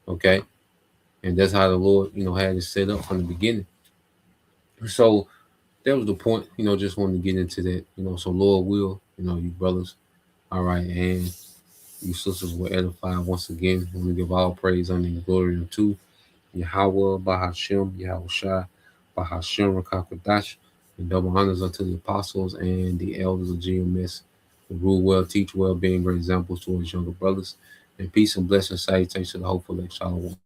okay, and that's how the Lord, had it set up from the beginning. So that was the point, just wanted to get into that, so Lord will, you brothers, all right, and you sisters were edified once again. And we give all praise, honor, and glory unto Yahweh, Bahashem, Yahushua, Bahashem, Rakakadash, and double honors unto the apostles and the elders of GMS, who rule well, teach well, being great examples to his younger brothers. And peace and blessings, salutations to the hopeful, like Shalom.